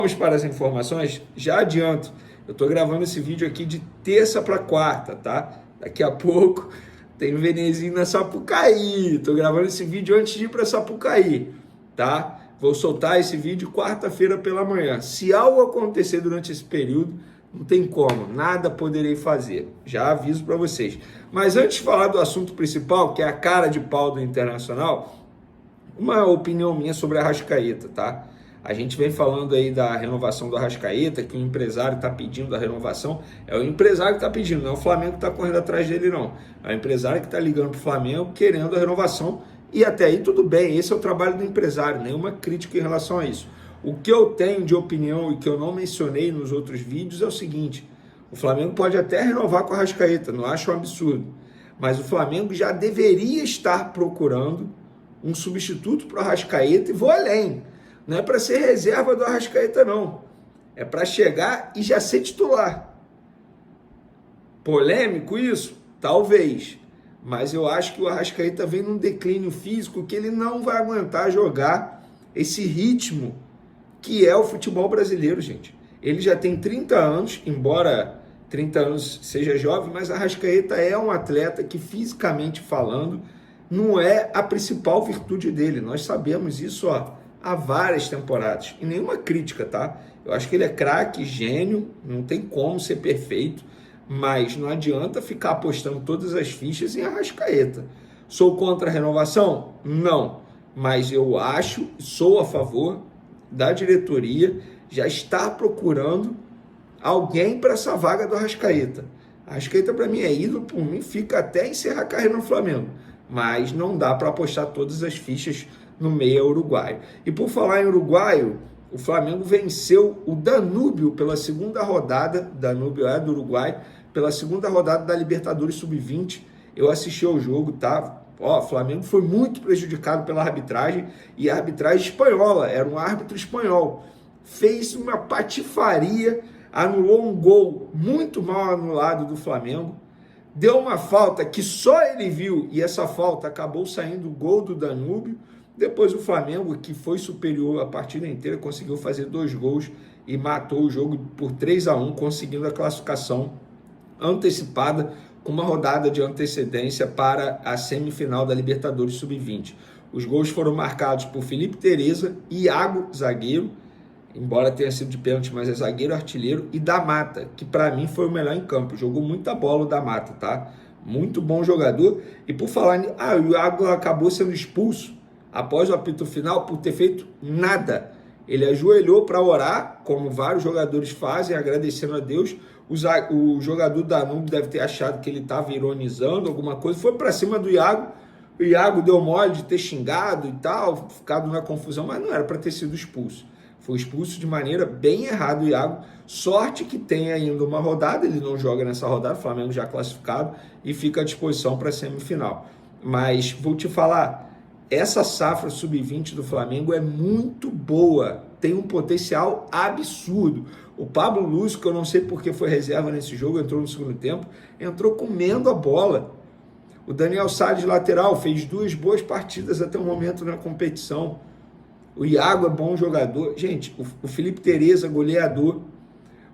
Vamos para as informações? Já adianto, eu estou gravando esse vídeo aqui de terça para quarta, tá? Daqui a pouco tem Venezinho na Sapucaí. Estou gravando esse vídeo antes de ir para Sapucaí, tá? Vou soltar esse vídeo quarta-feira pela manhã. Se algo acontecer durante esse período, não tem como, nada poderei fazer. Já aviso para vocês. Mas antes de falar do assunto principal, que é a cara de pau do Internacional, uma opinião minha sobre a Arrascaeta, tá? A gente vem falando aí da renovação do Arrascaeta, que o empresário está pedindo a renovação. É o empresário que está pedindo, não é o Flamengo que está correndo atrás dele, não. É o empresário que está ligando para o Flamengo querendo a renovação. E até aí tudo bem, esse é o trabalho do empresário, nenhuma crítica em relação a isso. O que eu tenho de opinião e que eu não mencionei nos outros vídeos é o seguinte: o Flamengo pode até renovar com a Arrascaeta, não acho um absurdo. Mas o Flamengo já deveria estar procurando um substituto para o Arrascaeta, e vou além. Não é para ser reserva do Arrascaeta, não. É para chegar e já ser titular. Polêmico isso? Talvez. Mas eu acho que o Arrascaeta vem num declínio físico que ele não vai aguentar jogar esse ritmo que é o futebol brasileiro, gente. Ele já tem 30 anos, embora 30 anos seja jovem, mas o Arrascaeta é um atleta que, fisicamente falando, não é a principal virtude dele. Nós sabemos isso, há várias temporadas. E nenhuma crítica, tá? Eu acho que ele é craque, gênio, não tem como ser perfeito, mas não adianta ficar apostando todas as fichas em Arrascaeta. Sou contra a renovação? Não. Mas eu acho, sou a favor da diretoria já estar procurando alguém para essa vaga do Arrascaeta. Arrascaeta, para mim, é ídolo, por mim, fica até encerrar a carreira no Flamengo. Mas não dá para apostar todas as fichas no meio uruguaio. E por falar em uruguaio, o Flamengo venceu o Danúbio pela segunda rodada, Danúbio é do Uruguai, pela segunda rodada da Libertadores Sub-20. Eu assisti ao jogo, tá? O Flamengo foi muito prejudicado pela arbitragem, e a arbitragem espanhola, era um árbitro espanhol. Fez uma patifaria, anulou um gol muito mal anulado do Flamengo, deu uma falta que só ele viu, e essa falta acabou saindo o gol do Danúbio. Depois o Flamengo, que foi superior a partida inteira, conseguiu fazer 2 gols e matou o jogo por 3-1, conseguindo a classificação antecipada com uma rodada de antecedência para a semifinal da Libertadores Sub-20. Os gols foram marcados por Felipe Tereza, Iago, zagueiro, embora tenha sido de pênalti, mas é zagueiro artilheiro, e Da Mata, que para mim foi o melhor em campo. Jogou muita bola o Da Mata, tá? Muito bom jogador. E por falar o Iago acabou sendo expulso após o apito final por ter feito nada. Ele ajoelhou para orar, como vários jogadores fazem, agradecendo a Deus. O jogador Danúbio deve ter achado que ele estava ironizando alguma coisa, foi para cima do Iago. O Iago deu mole de ter xingado e tal, ficado na confusão, mas não era para ter sido expulso. Foi expulso de maneira bem errada o Iago. Sorte que tem ainda uma rodada, ele não joga nessa rodada, o Flamengo já classificado, e fica à disposição para a semifinal. Mas vou te falar, essa safra sub-20 do Flamengo é muito boa, tem um potencial absurdo. O Pablo Lúcio, que eu não sei porque foi reserva nesse jogo, entrou no segundo tempo, entrou comendo a bola. O Daniel Salles, lateral, fez 2 boas partidas até o momento na competição. O Iago é bom jogador. Gente, o Felipe Tereza, goleador.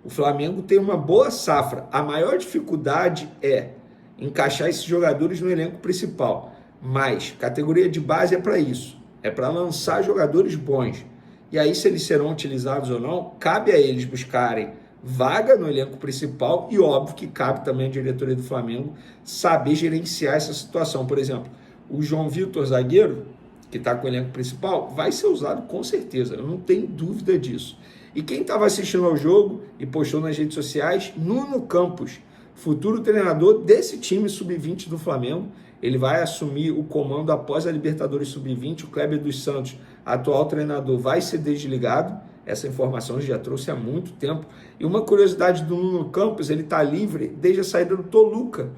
O Flamengo tem uma boa safra. A maior dificuldade é encaixar esses jogadores no elenco principal. Mas categoria de base é para isso. É para lançar jogadores bons. E aí, se eles serão utilizados ou não, cabe a eles buscarem vaga no elenco principal, e óbvio que cabe também à diretoria do Flamengo saber gerenciar essa situação. Por exemplo, o João Vitor, zagueiro, que está com o elenco principal, vai ser usado com certeza, eu não tenho dúvida disso. E quem estava assistindo ao jogo e postou nas redes sociais, Nuno Campos, futuro treinador desse time sub-20 do Flamengo, ele vai assumir o comando após a Libertadores Sub-20. O Kleber dos Santos, atual treinador, vai ser desligado. Essa informação já trouxe há muito tempo. E uma curiosidade do Nuno Campos, ele está livre desde a saída do Toluca.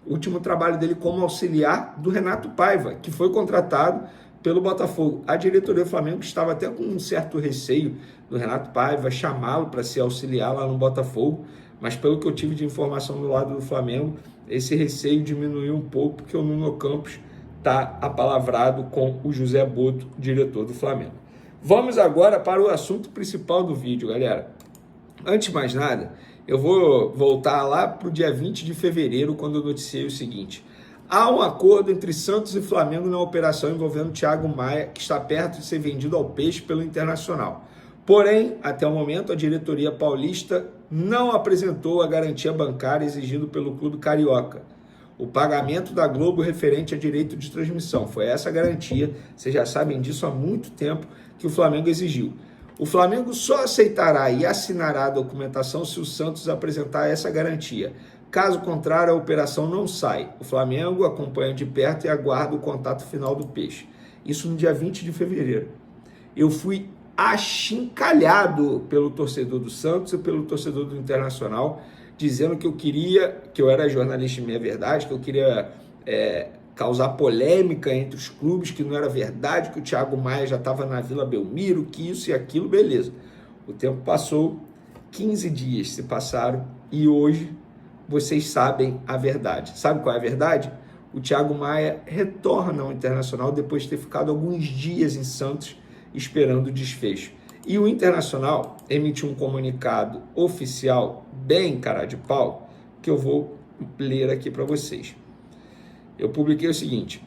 O último trabalho dele como auxiliar do Renato Paiva, que foi contratado pelo Botafogo. A diretoria do Flamengo estava até com um certo receio do Renato Paiva chamá-lo para ser auxiliar lá no Botafogo, mas pelo que eu tive de informação do lado do Flamengo, esse receio diminuiu um pouco, porque o Nuno Campos está apalavrado com o José Boto, diretor do Flamengo. Vamos agora para o assunto principal do vídeo, galera. Antes de mais nada, eu vou voltar lá para o dia 20 de fevereiro, quando eu noticiei o seguinte: há um acordo entre Santos e Flamengo na operação envolvendo Thiago Maia, que está perto de ser vendido ao Peixe pelo Internacional. Porém, até o momento, a diretoria paulista não apresentou a garantia bancária exigida pelo clube carioca. O pagamento da Globo referente a direito de transmissão. Foi essa garantia, vocês já sabem disso há muito tempo, que o Flamengo exigiu. O Flamengo só aceitará e assinará a documentação se o Santos apresentar essa garantia. Caso contrário, a operação não sai. O Flamengo acompanha de perto e aguarda o contato final do Peixe. Isso no dia 20 de fevereiro. Eu fui achincalhado pelo torcedor do Santos e pelo torcedor do Internacional, dizendo que eu era jornalista em minha verdade, que eu queria causar polêmica entre os clubes, que não era verdade, que o Thiago Maia já estava na Vila Belmiro, que isso e aquilo, beleza. O tempo passou, 15 dias se passaram e hoje vocês sabem a verdade. Sabe qual é a verdade? O Thiago Maia retorna ao Internacional depois de ter ficado alguns dias em Santos esperando o desfecho. E o Internacional emitiu um comunicado oficial, bem cara de pau, que eu vou ler aqui para vocês. Eu publiquei o seguinte: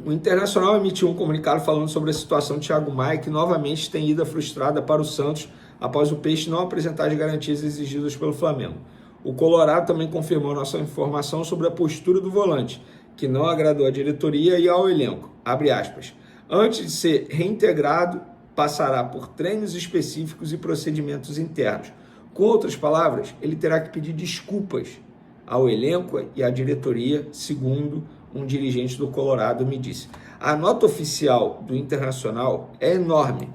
o Internacional emitiu um comunicado falando sobre a situação de Thiago Maia, que novamente tem ida frustrada para o Santos após o Peixe não apresentar as garantias exigidas pelo Flamengo. O Colorado também confirmou nossa informação sobre a postura do volante, que não agradou à diretoria e ao elenco. Abre aspas. Antes de ser reintegrado, passará por treinos específicos e procedimentos internos. Com outras palavras, ele terá que pedir desculpas ao elenco e à diretoria, segundo um dirigente do Colorado me disse. A nota oficial do Internacional é enorme,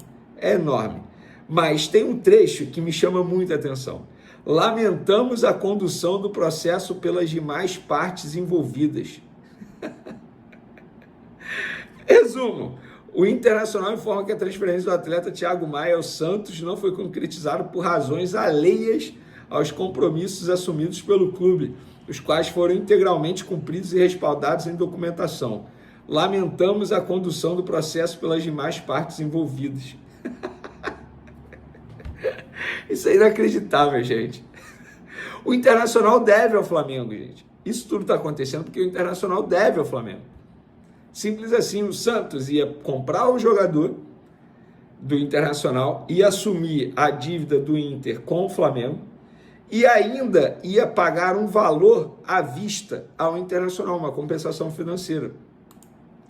mas tem um trecho que me chama muita atenção. Lamentamos a condução do processo pelas demais partes envolvidas. Resumo: o Internacional informa que a transferência do atleta Thiago Maia ao Santos não foi concretizada por razões alheias aos compromissos assumidos pelo clube, os quais foram integralmente cumpridos e respaldados em documentação. Lamentamos a condução do processo pelas demais partes envolvidas. Isso é inacreditável, gente. O Internacional deve ao Flamengo, gente. Isso tudo está acontecendo porque o Internacional deve ao Flamengo. Simples assim, o Santos ia comprar o jogador do Internacional, ia assumir a dívida do Inter com o Flamengo e ainda ia pagar um valor à vista ao Internacional, uma compensação financeira.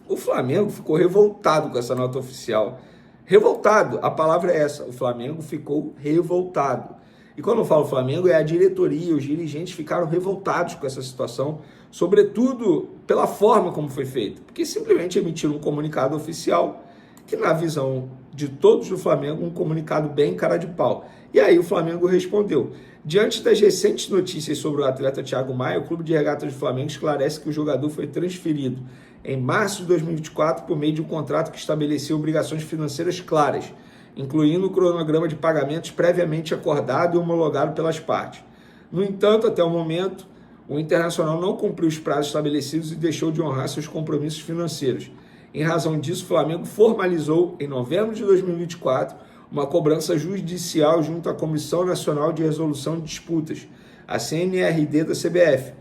O Flamengo ficou revoltado com essa nota oficial. Revoltado, a palavra é essa, o Flamengo ficou revoltado. E quando eu falo Flamengo, é a diretoria, os dirigentes ficaram revoltados com essa situação, sobretudo pela forma como foi feito, porque simplesmente emitiram um comunicado oficial, que na visão de todos do Flamengo, um comunicado bem cara de pau. E aí o Flamengo respondeu. Diante das recentes notícias sobre o atleta Thiago Maia, o Clube de Regatas do Flamengo esclarece que o jogador foi transferido em março de 2024 por meio de um contrato que estabeleceu obrigações financeiras claras, incluindo o cronograma de pagamentos previamente acordado e homologado pelas partes. No entanto, até o momento, o Internacional não cumpriu os prazos estabelecidos e deixou de honrar seus compromissos financeiros. Em razão disso, o Flamengo formalizou, em novembro de 2024, uma cobrança judicial junto à Comissão Nacional de Resolução de Disputas, a CNRD da CBF,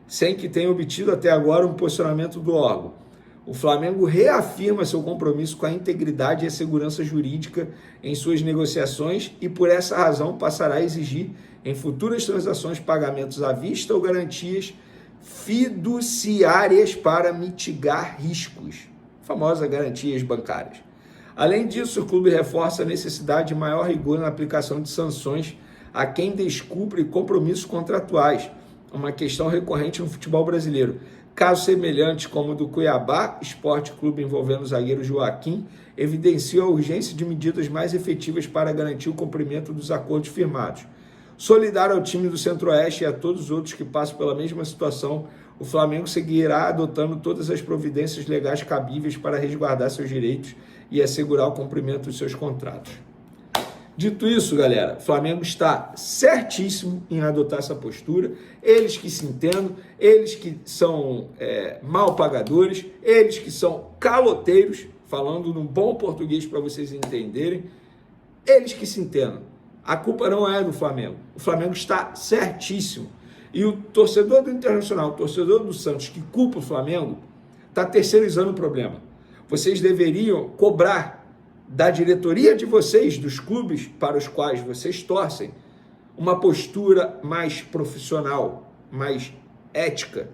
sem que tenha obtido até agora um posicionamento do órgão. O Flamengo reafirma seu compromisso com a integridade e a segurança jurídica em suas negociações e, por essa razão, passará a exigir, em futuras transações, pagamentos à vista ou garantias fiduciárias para mitigar riscos, famosas garantias bancárias. Além disso, o clube reforça a necessidade de maior rigor na aplicação de sanções a quem descumpre compromissos contratuais, uma questão recorrente no futebol brasileiro. Casos semelhantes como o do Cuiabá Esporte Clube envolvendo o zagueiro Joaquim evidenciam a urgência de medidas mais efetivas para garantir o cumprimento dos acordos firmados. Solidário ao time do Centro-Oeste e a todos os outros que passam pela mesma situação, o Flamengo seguirá adotando todas as providências legais cabíveis para resguardar seus direitos e assegurar o cumprimento dos seus contratos. Dito isso, galera, o Flamengo está certíssimo em adotar essa postura. Eles que se entendam, eles que são mal pagadores, eles que são caloteiros, falando num bom português para vocês entenderem, eles que se entendam. A culpa não é do Flamengo. O Flamengo está certíssimo. E o torcedor do Internacional, o torcedor do Santos que culpa o Flamengo, está terceirizando o problema. Vocês deveriam cobrar da diretoria de vocês, dos clubes para os quais vocês torcem, uma postura mais profissional, mais ética.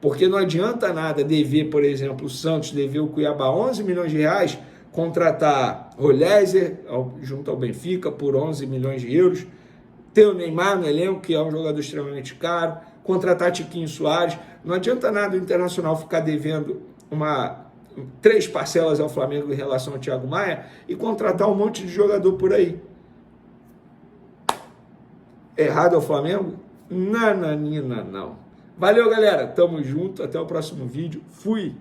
Porque não adianta nada dever, por exemplo, o Santos dever o Cuiabá 11 milhões de reais, contratar Rolézer junto ao Benfica por 11 milhões de euros, ter o Neymar no elenco, que é um jogador extremamente caro, contratar Tiquinho Soares. Não adianta nada o Internacional ficar devendo 3 parcelas ao Flamengo em relação ao Thiago Maia e contratar um monte de jogador por aí. Errado ao Flamengo? Nananina, não. Valeu, galera. Tamo junto. Até o próximo vídeo. Fui!